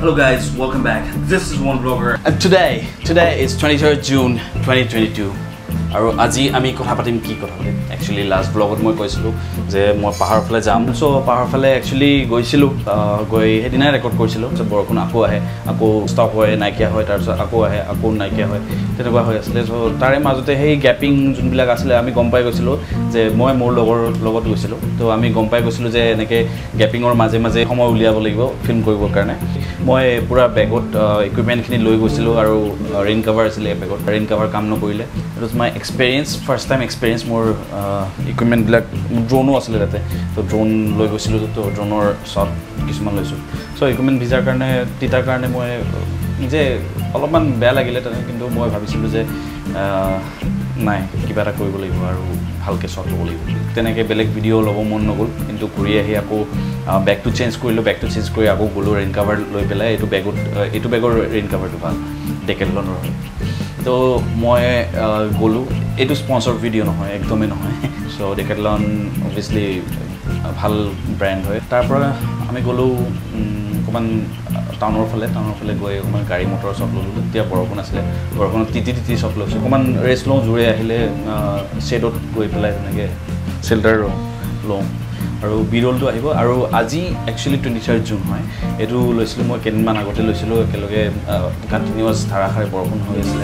Hello guys, welcome back. This is one vlogger. And today is 23rd June 2022. আৰু আজি আমি কথা পাতিম কি কথা actually last vlogত মই কৈছিলো যে মই পাহাৰ ফালে যাম সো পাহাৰ ফালে actually গৈছিলো গৈ হেদিনা ৰেকৰ্ড কৰিছিলো যে বৰষুণ আকৌ আহে আকৌ ষ্টপ হয় নাইকিয়া হয় তাৰ পিছত আকৌ আহে আকৌ নাইকিয়া হয় তেনেকুৱা হৈ আছিল সো তাৰে মাজতে হেই গ্যাপিং যোনবিলাক আছিল আমি গম পাই গৈছিলো যে মই মোৰ লগৰ লগত গৈছিলো তো আমি গম পাই গৈছিলো যে এনেকে গ্যাপিংৰ মাজে মাজে সময় উলিয়াব লাগিব ফিল্ম কৰিবৰ কাৰণে মই পুৰা বেগত ইকুইপমেন্ট খিনি লৈ গৈছিলো আৰু ৰেইন কভাৰ আছিল বেগত ৰেইন কভাৰ কাম নকৰিলে it was my experience first time experience more equipment black drone asile rate to drone loi goisilu to drone or shot kisman loisu so equipment visa karone titar karone moi je অলপমান বেয়া লাগিলে কিন্তু মই ভাবিছিলো যে নাই কিবা এটা কৰিব লাগিব আৰু ভালকে শট ল'ব লাগিব তেনেকে বেলেগ ভিডিও ল'ব মন নগল কিন্তু ঘূৰি আহি আকৌ ব্যাক টু চেঞ্জ কৰি আকৌ গলো ৰেইন কভাৰ লৈ পেলাই এটো বেগৰ ৰেইন কভাৰটো ভাল ডেকেলনৰ তো মই গলো এটো স্পন্সৰ ভিডিও নহয় একদমই নহয় সো ডেকেলন obviously ভাল ব্ৰ্যান্ড হয় তাৰপৰা আমি গলো কোমান টাউনৰ ফালে গৈ কোমান গাড়ী মটৰ সব ললো তেতিয়া বৰষুণ আছিল বৰষুণত তিতি সব লৈছো কোমান ৰেষ্ট লওঁ জুৰে আহিলে শেডত গৈ পেলাই তেনেকে শেল্টাৰ লওঁ আৰু বিৰলটো আহিব আৰু আজি একচুয়ালি 23 জুন হয় এটো লৈছিলো মই কেদিনমান আগতে লৈছিলো একেলগে কন্টিনিউয়াস ধাৰাসাৰে বৰষুণ হৈ আছিল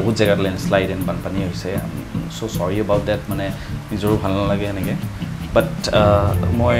বহুত জায়গাত লেন্ডস্লাইড এন্ড বানপানী হৈছে সো সৰি এবাউট দ্যাট মানে নিজৰ ভাল নালাগে এনেকে বাট মই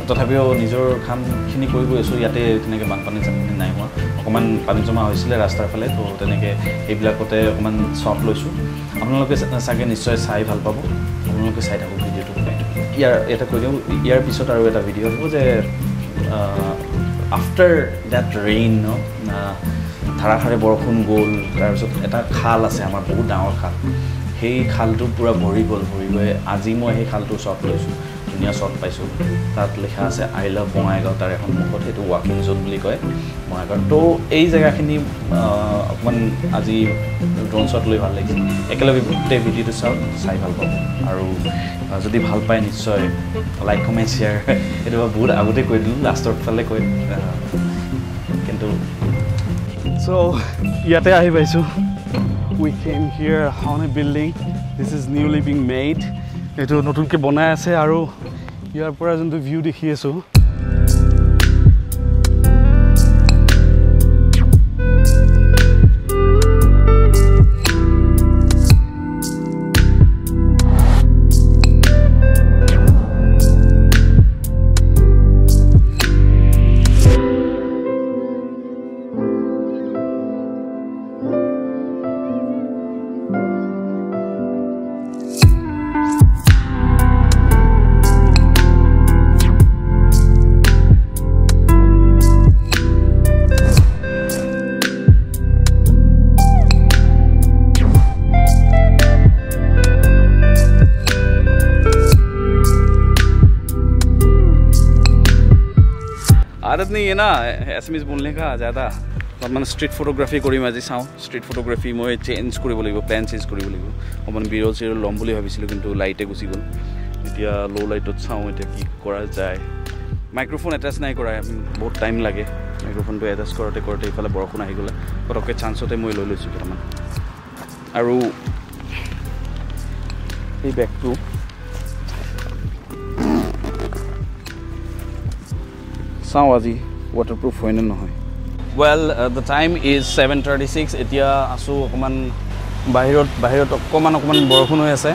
তথাপিও নিজৰ কামখিনি কৰি গৈ আছো ইয়াতে তেনেকে বানপানী নাই হোৱা অকমান পানী জমা হৈছিল ৰাস্তাৰ ফালে তো তেনেকে এইবিলাকতে অকমান শট লৈছো আপোনালোকে সাগে নিশ্চয় চাই ভাল পাব আপোনালোকে চাই থাকক ভিডিওটো এটা কৈ দিও ইয়াৰ পিছত আৰু এটা ভিডিও হ'ব যে আফটাৰ দ্যাট ৰেইন ধাৰাসাৰে বৰষুণ গ'ল তাৰ পিছত এটা খাল আছে আমাৰ বহুত ডাঙৰ খাল সেই খালটো পুৰা ভৰি গ'ল আজি মই সেই খালটো শট লৈছো ধুনীয়া শট পাইছো তাত লেখা আছে আই লাভ বঙাইগাঁও তাৰ এখন মুখত সেইটো ৱাকিং জোন বুলি কয় বঙাইগাঁও তো এই জায়গাখিনি অকমান আজি ড্ৰোন শট লৈ ভাল লাগিছে একেলগে গোটেই ভিডিওটো চাই ভাল পাব আৰু যদি ভাল পায় নিশ্চয় লাইক কমেন্ট শেয়াৰ এটা বহুত আগতে কৈ দিলো লাষ্টৰ ফালে কৈ কিন্তু so yate ahi paisu we came here on a building this is newly being made eto notun ke banai ase aru yar pura jontu view dekhi asu आदत नहीं है ना एसएमएस बोलने का ज़्यादा मैं स्ट्रीट फोटोग्राफी करिम आज चाওঁ स्ट्रीट फोटोग्राफी मैं चेंज কৰিব লাগিব প্ল্যান চেঞ্জ কৰিব লাগিব অকমান বিৰল চিৰল লম বুলি ভাবিছিলো কিন্তু লাইটে গুছি গল এতিয়া লো লাইটত চাওঁ এটা কি কৰা যায় মাইক্ৰোফোন এটাচ নাই কৰা বহুত টাইম লাগে মাইক্ৰোফোনটো এটাচ কৰতে ইফালে বৰষুণ আহি গলে পটকে চান্সতে মই লৈ লৈছো কেটামান আৰু এই ব্যাগটো Sawazi waterproof hoy na nohoy well the time is 7:36 etia asu okoman bahirot okoman borokhun hoy ase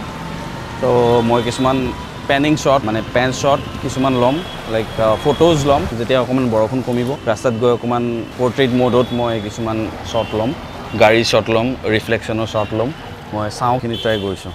to moi kisuman panning shot mane pan shot kisuman lom like photos lom jetia okoman borokhun komibo rastat goy okoman portrait mode ot moi kisuman shot lom gari shot lom reflection shot lom moi saw khini try goiso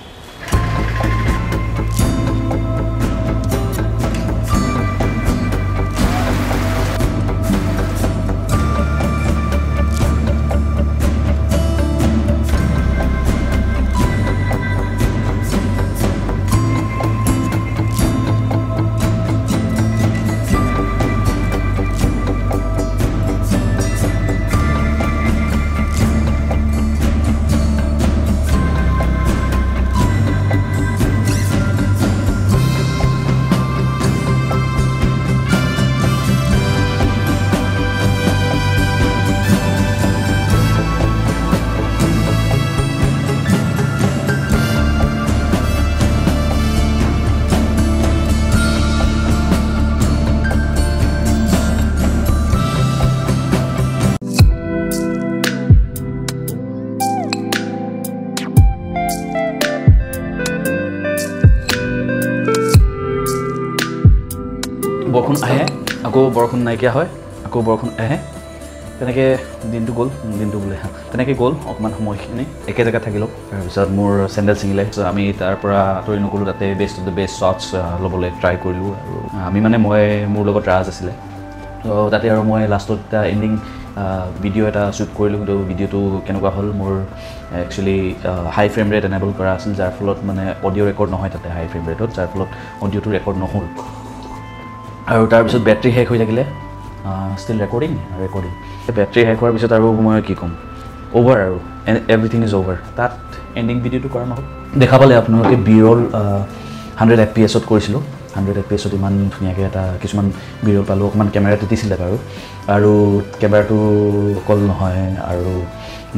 বৰষুণ আহে আকৌ বৰষুণ নাইকিয়া হয় আকৌ বৰষুণ আহে তেনেকৈ দিনটো গ'ল দিনটো বোলে তেনেকৈ গ'ল অকণমান সময়খিনি একে জেগাত থাকিলোঁ তাৰপিছত মোৰ চেণ্ডেল ছিঙিলে আমি তাৰ পৰা আঁতৰি নগ'লোঁ তাতে best of the best shots ল'বলৈ ট্ৰাই কৰিলোঁ আৰু আমি মানে মোৰ লগত ৰাজ আছিলে ত' তাতে আৰু মই লাষ্টত এটা এণ্ডিং ভিডিঅ' এটা শ্বুট কৰিলোঁ কিন্তু ভিডিঅ'টো কেনেকুৱা হ'ল মোৰ একচুৱেলি হাই ফ্ৰেম ৰেট এনেবল কৰা আছিল যাৰ ফলত মানে অডিঅ' ৰেকৰ্ড নহয় তাতে হাই ফ্ৰেম ৰেটত যাৰ ফলত অডিঅ'টো ৰেকৰ্ড নহ'ল আৰু তাৰপিছত বেটাৰী শেষ হৈ থাকিলে ষ্টিল ৰেকৰ্ডিং বেটাৰী শেষ হোৱাৰ পিছত আৰু মই কি ক'ম অ'ভাৰ আৰু এভৰিথিং ইজ অ'ভাৰ তাত এণ্ডিং ভিডিঅ'টো কৰা নহ'ল দেখা পালে আপোনালোকে বিৰল 100 FPS কৰিছিলোঁ 100 FPS ইমান ধুনীয়াকৈ এটা কিছুমান বিৰল পালোঁ অকণমান কেমেৰা তিতিছিলে বাৰু আৰু কেমেৰাটো অকল নহয় আৰু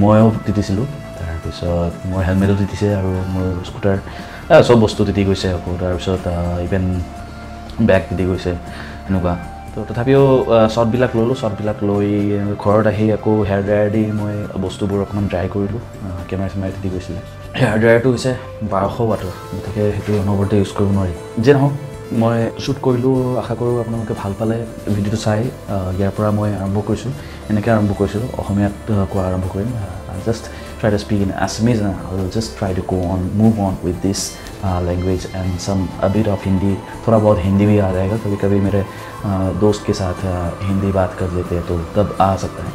ময়ো তিতিছিলোঁ তাৰপিছত মোৰ হেলমেটো তিতিছে আৰু মোৰ স্কুটাৰ চব বস্তু তিতি গৈছে আকৌ তাৰপিছত ইভেন বেগ তিতি গৈছে এনেকুৱা তো তথাপিও শ্বটবিলাক ল'লোঁ শ্বটবিলাক লৈ ঘৰত আহি আকৌ হেয়াৰ ড্ৰায়াৰ দি মই বস্তুবোৰ অকণমান ড্ৰাই কৰিলোঁ কেমেৰা চেমেৰা তিতি গৈছিলে হেয়াৰ ড্ৰায়াৰটো হৈছে 1200 ৱাটৰ গতিকে সেইটো অনবৰতে ইউজ কৰিব নোৱাৰি যে নহওক মই শ্বুট কৰিলোঁ আশা কৰোঁ আপোনালোকে ভাল পালে ভিডিঅ'টো চাই ইয়াৰ পৰা মই আৰম্ভ কৰিছোঁ এনেকৈ আৰম্ভ কৰিছিলোঁ অসমীয়াত কোৱা আৰম্ভ কৰিম just try to speak in Assamese and I'll just try to move on with this language and a bit of Hindi थोड़ा बहुत हिंदी भी आ जाएगा कभी कभी मेरे दोस्त के साथ हिंदी बात कर लेते हैं तो तब आ सकता है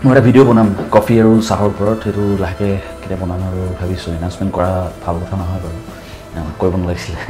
मैं भिडिओ बनाम कफी और चाहर ऊपर ये लाहे क्या बनाम और भाई एनाउंसमेंट करा ভাল কথা নহয় বাৰু কৰিব নালাগিছিলে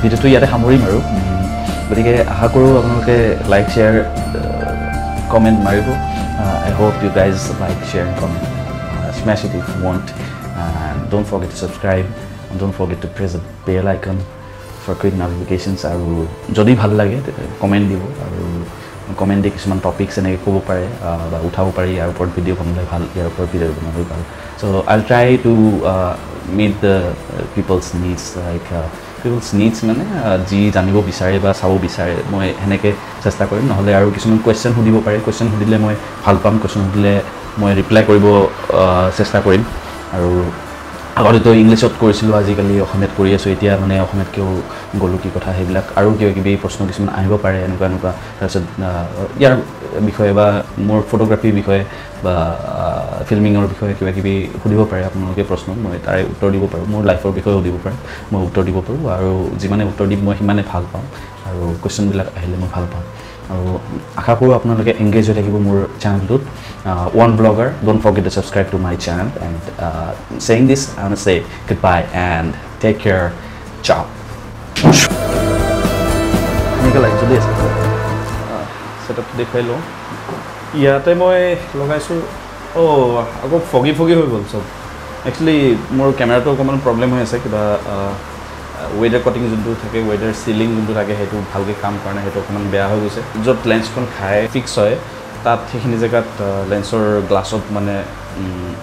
ভিডিঅ'টো ইয়াতে সামৰিম আৰু গতিকে আশা কৰোঁ আপোনালোকে লাইক শ্বেয়াৰ কমেণ্ট মাৰিব I hope you guys like share and comment smash it if you want and don't forget to subscribe and don't forget to press the bell icon for quick notifications আৰু যদি ভাল লাগে comment দিব আৰু comment দি কিছুমান topics এনেকৈ ক'ব পাৰে বা উঠাব পাৰি ইয়াৰ ওপৰত ভিডিঅ' বনালে ভাল ইয়াৰ ওপৰত ভিডিঅ' বনালে ভাল চ' I'll try to meet the people's needs like people's needs মানে যি জানিব বিচাৰে বা চাব বিচাৰে মই সেনেকৈ চেষ্টা কৰিম নহ'লে আৰু কিছুমান কুৱেশ্যন সুধিব পাৰে কুৱেশ্যন সুধিলে মই ভাল পাম কুৱেশ্যন সুধিলে মই ৰিপ্লাই কৰিব চেষ্টা কৰিম আৰু আগতেতো ইংলিছত কৰিছিলোঁ আজিকালি অসমীয়াত কৰি আছোঁ এতিয়া মানে অসমীয়াত কিয় গ'লোঁ কি কথা সেইবিলাক আৰু কিবা কিবি প্ৰশ্ন কিছুমান আহিব পাৰে এনেকুৱা তাৰপিছত ইয়াৰ বিষয়ে বা মোৰ ফটোগ্ৰাফীৰ বিষয়ে বা ফিল্মিঙৰ বিষয়ে কিবা কিবি সুধিব পাৰে আপোনালোকে প্ৰশ্ন মই তাৰে উত্তৰ দিব পাৰোঁ মোৰ লাইফৰ বিষয়ে সুধিব পাৰে মই উত্তৰ দিব পাৰোঁ আৰু যিমানে উত্তৰ দিম মই সিমানে ভাল পাওঁ আৰু কুৱেশ্যনবিলাক আহিলে মই ভাল পাওঁ আৰু আশা কৰোঁ আপোনালোকে এংগেজ হৈ থাকিব মোৰ চেনেলটোত one blogger don't forget to subscribe to my channel and saying this I want to say goodbye and take care ciao Nikolai today setup দেখাই লওঁ ইয়াতে মই লগাইছোঁ আকৌ ফগি হৈ গ'ল চব একচুৱেলি মোৰ কেমেৰাটো অকণমান প্ৰব্লেম হৈ আছে কিবা ৱেডাৰ কাটিং যোনটো থাকে ৱেডাৰ চিলিং যোনটো থাকে সেইটো ভালকৈ কাম কৰা নাই সেইটো অকণমান বেয়া হৈ গৈছে য'ত লেন্সখন খাই ফিক্স হয় তাত সেইখিনি জেগাত লেন্সৰ গ্লাছত মানে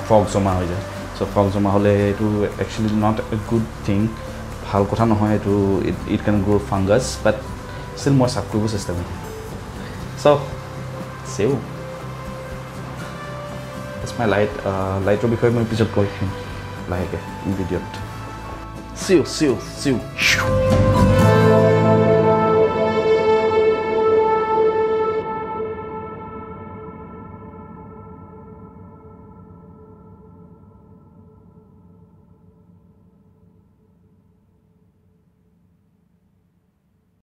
ফগ জমা হৈ যায় চ' ফগ জমা হ'লে এইটো actually not a good thing ভাল কথা নহয় এইটো it can grow' fungus but still মই চাফ কৰিব চেষ্টা কৰিম চ' চেও ইটছ মাই লাইটৰ বিষয়ে মই পিছত কৈ থাকিম লাহেকৈ ভিডিঅ'ত See you.